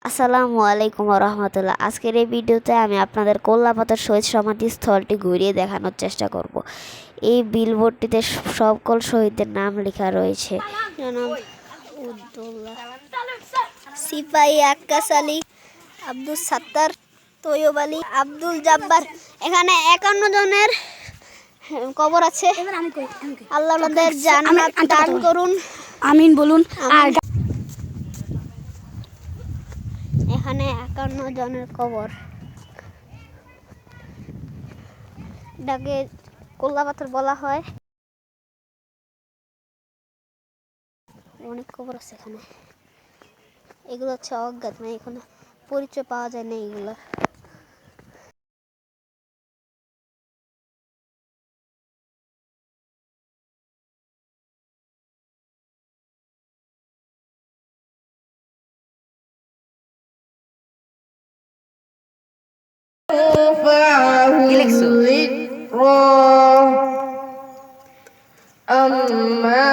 আসসালামু আলাইকুম রহমতুল্লাহ। আজকের এই ভিডিওতে আমি আপনাদের কল্লাপাতার শহীদ সমাধি স্থলটি ঘুরিয়ে দেখানোর চেষ্টা করব। এই বিলবোর্ডটিতে সকল শহীদদের নাম লেখা রয়েছে। জনাব উদ্দৌলা, সিপাহী আক্কাস আলী, আব্দুল সাত্তার, তৈয়ব আলী, আব্দুল জাব্বার। এখানে 51 জনের কবর আছে। আল্লাহ ওনাদের জান্নাত দান করুন, আমিন বলুন। আর এখানে 51 জনের কবর। এটাকে কল্লাপাথর বলা হয়। অনেক কবর আছে এখানে। এগুলো হচ্ছে অজ্ঞাত, মানে এখানে পরিচয় পাওয়া যায় না এগুলো। أما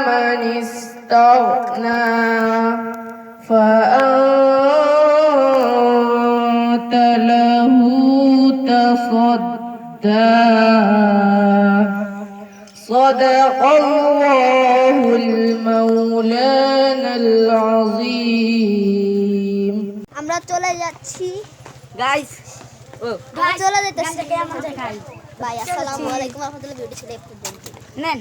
من استغنى فأنت له تصدى صدق الله المولانا العظيم. আমরা চলে যাচ্ছি গাইস চলে যেতেছি। ভাই আসসালামু আলাইকুম রহমতুল্লাহ। ভিডিও ছিল একটু নেন